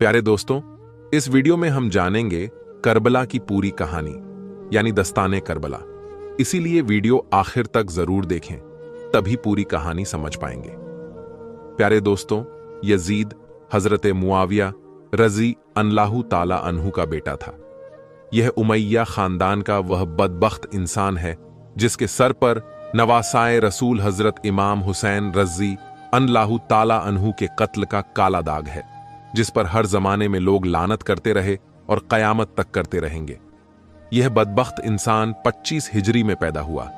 प्यारे दोस्तों, इस वीडियो में हम जानेंगे करबला की पूरी कहानी यानी दस्ताने करबला। इसीलिए वीडियो आखिर तक जरूर देखें, तभी पूरी कहानी समझ पाएंगे। प्यारे दोस्तों, यजीद हजरत मुआविया रजी अल्लाहु ताला अन्हु का बेटा था। यह उमैया खानदान का वह बदबख्त इंसान है जिसके सर पर नवासाए रसूल हजरत इमाम हुसैन रजी अल्लाहु ताला अन्हु के कत्ल का काला दाग है, जिस पर हर जमाने में लोग लानत करते रहे और कयामत तक करते रहेंगे। यह बदबख्त इंसान 25 हिजरी में पैदा हुआ।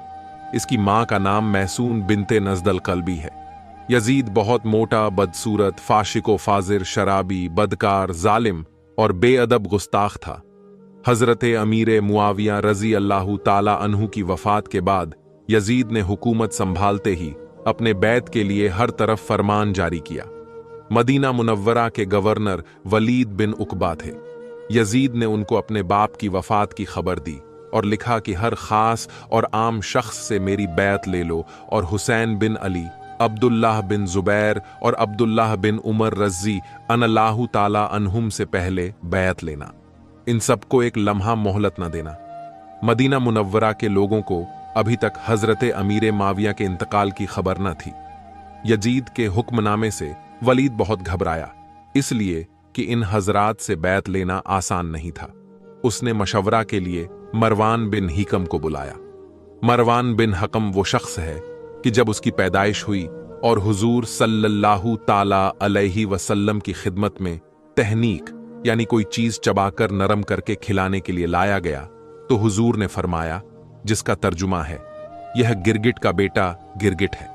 इसकी मां का नाम मैसून बिनते नजदल कल्बी है। यजीद बहुत मोटा, बदसूरत, फाशिको फाजिर, शराबी, बदकार, जालिम और बेअदब गुस्ताख था। हजरत अमीर मुआविया रजी अल्लाहु ताला अन्हु की वफात के बाद यजीद ने हुकूमत संभालते ही अपने बैत के लिए हर तरफ फरमान जारी किया। मदीना मुनव्वरा के गवर्नर वलीद बिन उकबा थे। यजीद ने उनको अपने बाप की वफात की खबर दी और लिखा कि हर खास और आम शख्स से मेरी बैत ले लो और हुसैन बिन अली, अब्दुल्लाह बिन जुबैर और अब्दुल्लाह बिन उमर रजी अल्लाहु ताला अन्हुम से पहले बैत लेना। इन सबको एक लम्हा मोहलत न देना। मदीना मुनव्वरा के लोगों को अभी तक हजरत अमीर माविया के इंतकाल की खबर न थी। यजीद के हुक्मनामे से वलीद बहुत घबराया, इसलिए कि इन हजरात से बैत लेना आसान नहीं था। उसने मशवरा के लिए मरवान बिन हिकम को बुलाया। मरवान बिन हकम वो शख्स है कि जब उसकी पैदाइश हुई और हुजूर सल्लल्लाहु ताला अलैहि वसल्लम की खिदमत में तहनीक यानी कोई चीज चबाकर नरम करके खिलाने के लिए लाया गया, तो हुजूर ने फरमाया, जिसका तर्जुमा है, यह गिरगिट का बेटा गिरगिट है।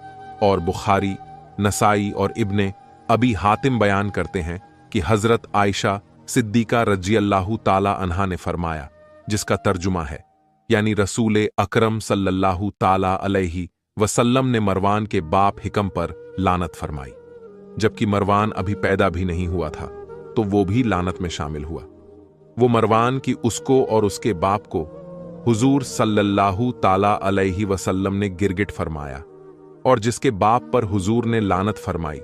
और बुखारी, नसाई और इब्ने अबी हातिम बयान करते हैं कि हजरत आयशा सिद्दीका रजी अल्लाहु ताला अन्हा ने फरमाया, जिसका तर्जुमा है, यानी रसूल अकरम सल्लल्लाहु ताला अलैहि वसल्लम ने मरवान के बाप हिकम पर लानत फरमाई। जबकि मरवान अभी पैदा भी नहीं हुआ था, तो वो भी लानत में शामिल हुआ। वो मरवान की उसको और उसके बाप को हुजूर सल्लल्लाहु ताला अलैहि वसल्लम ने गिरगिट फरमाया, और जिसके बाप पर हुजूर ने लानत फरमाई,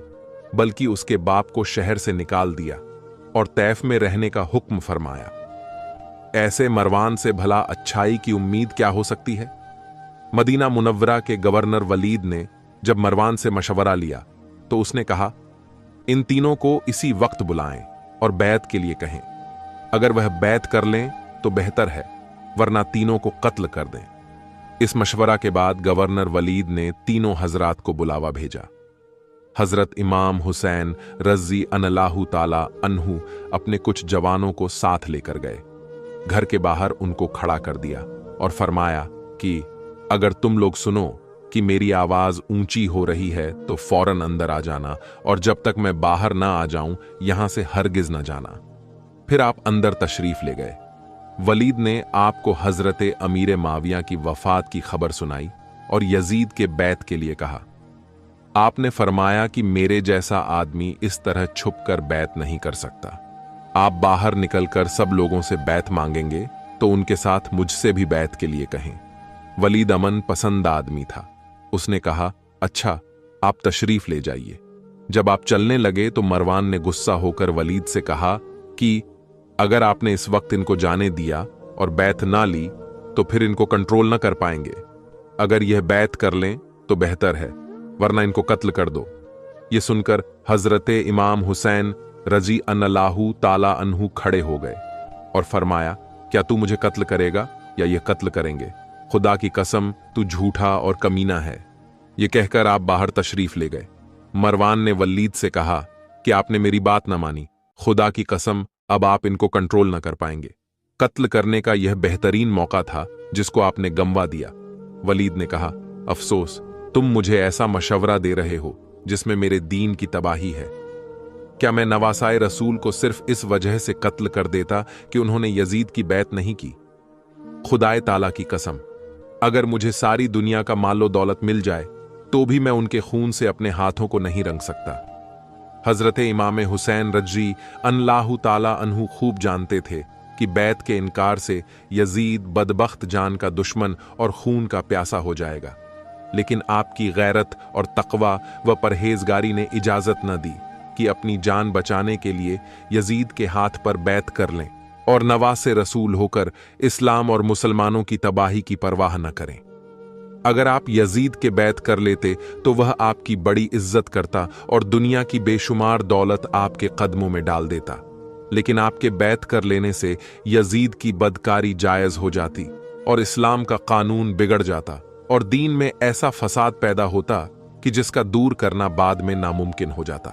बल्कि उसके बाप को शहर से निकाल दिया और तैफ में रहने का हुक्म फरमाया। ऐसे मरवान से भला अच्छाई की उम्मीद क्या हो सकती है? मदीना मुनव्वरा के गवर्नर वलीद ने जब मरवान से मशवरा लिया, तो उसने कहा, इन तीनों को इसी वक्त बुलाएं और बैत के लिए कहें। अगर वह बैत कर लें तो बेहतर है, वरना तीनों को कत्ल कर दें। इस मशवरा के बाद गवर्नर वलीद ने तीनों हजरात को बुलावा भेजा। हजरत इमाम हुसैन रजी अल्लाहु ताला अन्हु अपने कुछ जवानों को साथ लेकर गए। घर के बाहर उनको खड़ा कर दिया और फरमाया कि अगर तुम लोग सुनो कि मेरी आवाज ऊंची हो रही है तो फौरन अंदर आ जाना, और जब तक मैं बाहर ना आ जाऊं यहां से हरगिज न जाना। फिर आप अंदर तशरीफ ले गए। वलीद ने आपको हजरत अमीर माविया की वफात की खबर सुनाई और यजीद के बैत के लिए कहा। आपने फरमाया कि मेरे जैसा आदमी इस तरह छुप कर बैत नहीं कर सकता। आप बाहर निकलकर सब लोगों से बैत मांगेंगे तो उनके साथ मुझसे भी बैत के लिए कहें। वलीद अमन पसंद आदमी था। उसने कहा, अच्छा, आप तशरीफ ले जाइए। जब आप चलने लगे तो मरवान ने गुस्सा होकर वलीद से कहा कि अगर आपने इस वक्त इनको जाने दिया और बैत ना ली तो फिर इनको कंट्रोल ना कर पाएंगे। अगर यह बैत कर लें तो बेहतर है, वरना इनको कत्ल कर दो। ये सुनकर हजरत इमाम हुसैन रजी अल्लाहु ताला अन्हु खड़े हो गए और फरमाया, क्या तू मुझे कत्ल करेगा या ये कत्ल करेंगे? खुदा की कसम, तू झूठा और कमीना है। ये कहकर आप बाहर तशरीफ ले गए। मरवान ने वलीद से कहा कि आपने मेरी बात ना मानी। खुदा की कसम, अब आप इनको कंट्रोल न कर पाएंगे। कत्ल करने का यह बेहतरीन मौका था जिसको आपने गंवा दिया। वलीद ने कहा, अफसोस, तुम मुझे ऐसा मशवरा दे रहे हो जिसमें मेरे दीन की तबाही है। क्या मैं नवासाए रसूल को सिर्फ इस वजह से कत्ल कर देता कि उन्होंने यजीद की बैत नहीं की? खुदाए ताला की कसम, अगर मुझे सारी दुनिया का मालो दौलत मिल जाए तो भी मैं उनके खून से अपने हाथों को नहीं रंग सकता। हजरत इमाम हुसैन रजी अल्लाहु ताला अन्हु खूब जानते थे कि बैत के इनकार से यजीद बदबख्त जान का दुश्मन और खून का प्यासा हो जाएगा। लेकिन आपकी गैरत और तकवा व परहेजगारी ने इजाजत न दी कि अपनी जान बचाने के लिए यजीद के हाथ पर बैत कर लें और नवासे रसूल होकर इस्लाम और मुसलमानों की तबाही की परवाह न करें। अगर आप यजीद के बैत कर लेते तो वह आपकी बड़ी इज्जत करता और दुनिया की बेशुमार दौलत आपके कदमों में डाल देता, लेकिन आपके बैत कर लेने से यजीद की बदकारी जायज हो जाती और इस्लाम का कानून बिगड़ जाता और दीन में ऐसा फसाद पैदा होता कि जिसका दूर करना बाद में नामुमकिन हो जाता।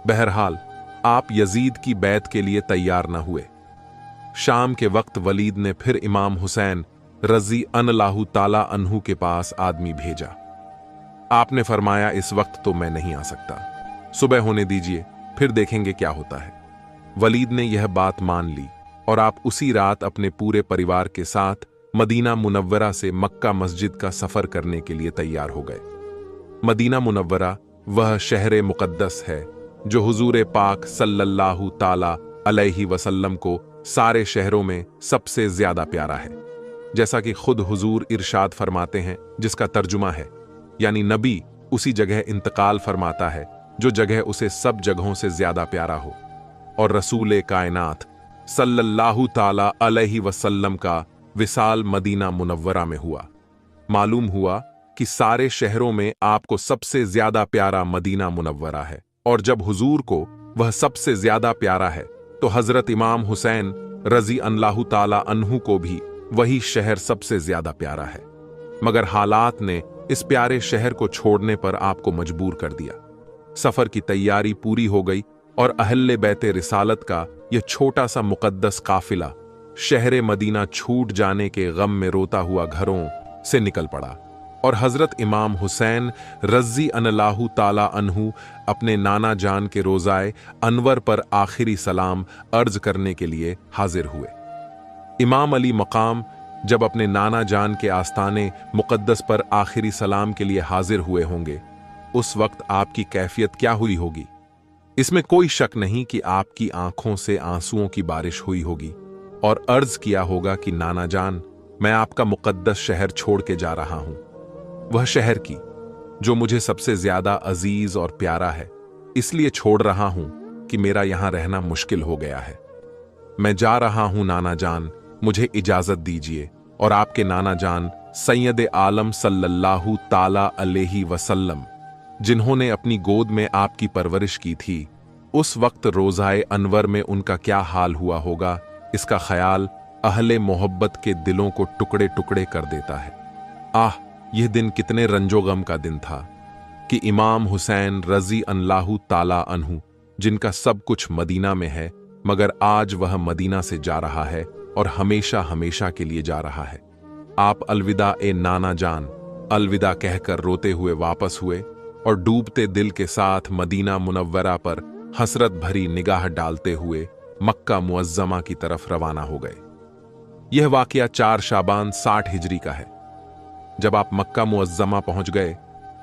बहरहाल आप यजीद की बैत के लिए तैयार न हुए। शाम के वक्त वलीद ने फिर इमाम हुसैन रजी अल्लाहु ताला अन्हु के पास आदमी भेजा। आपने फरमाया, इस वक्त तो मैं नहीं आ सकता, सुबह होने दीजिए, फिर देखेंगे क्या होता है। वलीद ने यह बात मान ली और आप उसी रात अपने पूरे परिवार के साथ मदीना मुनव्वरा से मक्का मस्जिद का सफर करने के लिए तैयार हो गए। मदीना मुनव्वरा वह शहर मुकद्दस है जो हुजूर पाक सल्लल्लाहु ताला अलैहि वसल्लम को सारे शहरों में सबसे ज्यादा प्यारा है। जैसा कि खुद हुजूर इरशाद फरमाते हैं, जिसका तर्जुमा है, यानी नबी उसी जगह इंतकाल फरमाता है जो जगह उसे सब जगहों से ज्यादा प्यारा हो, और रसूल कायनात सल्लल्लाहु ताला अलैहि वसल्लम का विसाल मदीना मुनव्वरा में हुआ। मालूम हुआ कि सारे शहरों में आपको सबसे ज्यादा प्यारा मदीना मुनव्वरा है, और जब हुजूर को वह सबसे ज्यादा प्यारा है तो हजरत इमाम हुसैन रजी अल्लाहु ताला अन्हु को भी वही शहर सबसे ज्यादा प्यारा है। मगर हालात ने इस प्यारे शहर को छोड़ने पर आपको मजबूर कर दिया। सफर की तैयारी पूरी हो गई और अहले बैते रिसालत का यह छोटा सा मुकद्दस काफिला शहर मदीना छूट जाने के गम में रोता हुआ घरों से निकल पड़ा, और हजरत इमाम हुसैन रजी अल्लाहु ताला अन्हु अपने नाना जान के रोज़ाए अनवर पर आखिरी सलाम अर्ज करने के लिए हाजिर हुए। इमाम अली मकाम जब अपने नाना जान के आस्ताने मुकद्दस पर आखिरी सलाम के लिए हाजिर हुए होंगे, उस वक्त आपकी कैफियत क्या हुई होगी? इसमें कोई शक नहीं कि आपकी आंखों से आंसुओं की बारिश हुई होगी और अर्ज किया होगा कि नाना जान, मैं आपका मुकद्दस शहर छोड़ के जा रहा हूं, वह शहर की जो मुझे सबसे ज्यादा अजीज और प्यारा है, इसलिए छोड़ रहा हूं कि मेरा यहां रहना मुश्किल हो गया है। मैं जा रहा हूं नाना जान, मुझे इजाजत दीजिए। और आपके नाना जान सैयद आलम सल्लल्लाहु ताला अलैहि वसल्लम, जिन्होंने अपनी गोद में आपकी परवरिश की थी, उस वक्त रोज़ाए अनवर में उनका क्या हाल हुआ होगा, इसका ख्याल अहले मोहब्बत के दिलों को टुकड़े टुकड़े कर देता है। आह, यह दिन कितने रंजोगम का दिन था कि इमाम हुसैन रजी अल्लाहु ताला अन्हु, जिनका सब कुछ मदीना में है, मगर आज वह मदीना से जा रहा है और हमेशा हमेशा के लिए जा रहा है। आप अलविदा ए नाना जान, अलविदा कहकर रोते हुए वापस हुए और डूबते दिल के साथ मदीना मुनव्वरा पर हसरत भरी निगाह डालते हुए मक्का मुअज्जमा की तरफ रवाना हो गए। यह वाकया 4 शाबान 60 हिजरी का है। जब आप मक्का मुअज्जमा पहुंच गए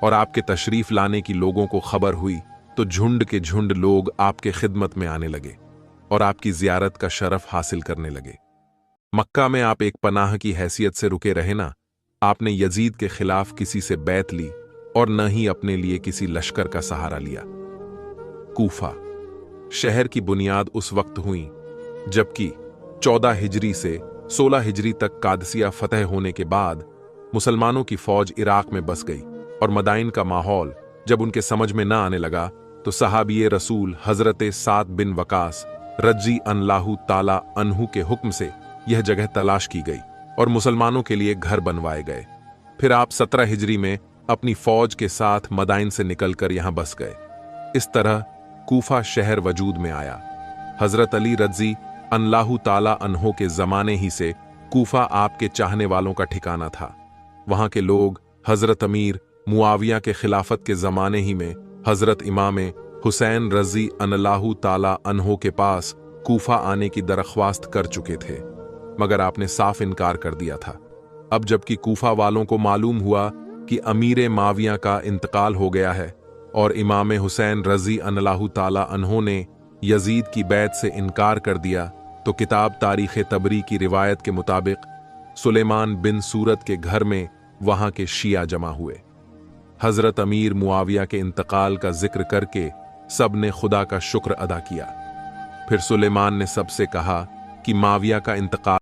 और आपके तशरीफ लाने की लोगों को खबर हुई, तो झुंड के झुंड लोग आपके खिदमत में आने लगे और आपकी जियारत का शरफ हासिल करने लगे। मक्का में आप एक पनाह की हैसियत से रुके रहे ना, आपने यजीद के खिलाफ किसी से बैत ली और न ही अपने लिए किसी लश्कर का सहारा लिया। कूफा शहर की बुनियाद उस वक्त हुई जबकि 14 हिजरी से 16 हिजरी तक कादसिया फतह होने के बाद मुसलमानों की फौज इराक में बस गई, और मदाइन का माहौल जब उनके समझ में न आने लगा तो सहाबिये रसूल हजरत साद बिन वकास रजी अल्लाहु ताला अन्हु के हुक्म से यह जगह तलाश की गई और मुसलमानों के लिए घर बनवाए गए। फिर आप 17 हिजरी में अपनी फौज के साथ मदाइन से निकलकर यहां बस गए। इस तरह कूफा शहर वजूद में आया। हजरत अली रजी अल्लाहु ताला अन्हो के जमाने ही से कूफा आपके चाहने वालों का ठिकाना था। वहां के लोग हजरत अमीर मुआविया के खिलाफत के जमाने ही में हजरत इमाम हुसैन रजी अल्लाहु ताला अन्हो के पास कूफा आने की दरख्वास्त कर चुके थे, मगर आपने साफ इनकार कर दिया था। अब जबकि कूफा वालों को मालूम हुआ कि अमीर माविया का इंतकाल हो गया है और इमाम हुसैन रजी अल्लाहु ताला अन्हो ने यजीद की बैत से इनकार कर दिया, तो किताब तारीख़ तबरी की रिवायत के मुताबिक सुलेमान बिन सूरत के घर में वहां के शिया जमा हुए। हजरत अमीर मुआविया के इंतकाल का जिक्र करके सब ने खुदा का शुक्र अदा किया। फिर सुलेमान ने सबसे कहा कि माविया का इंतकाल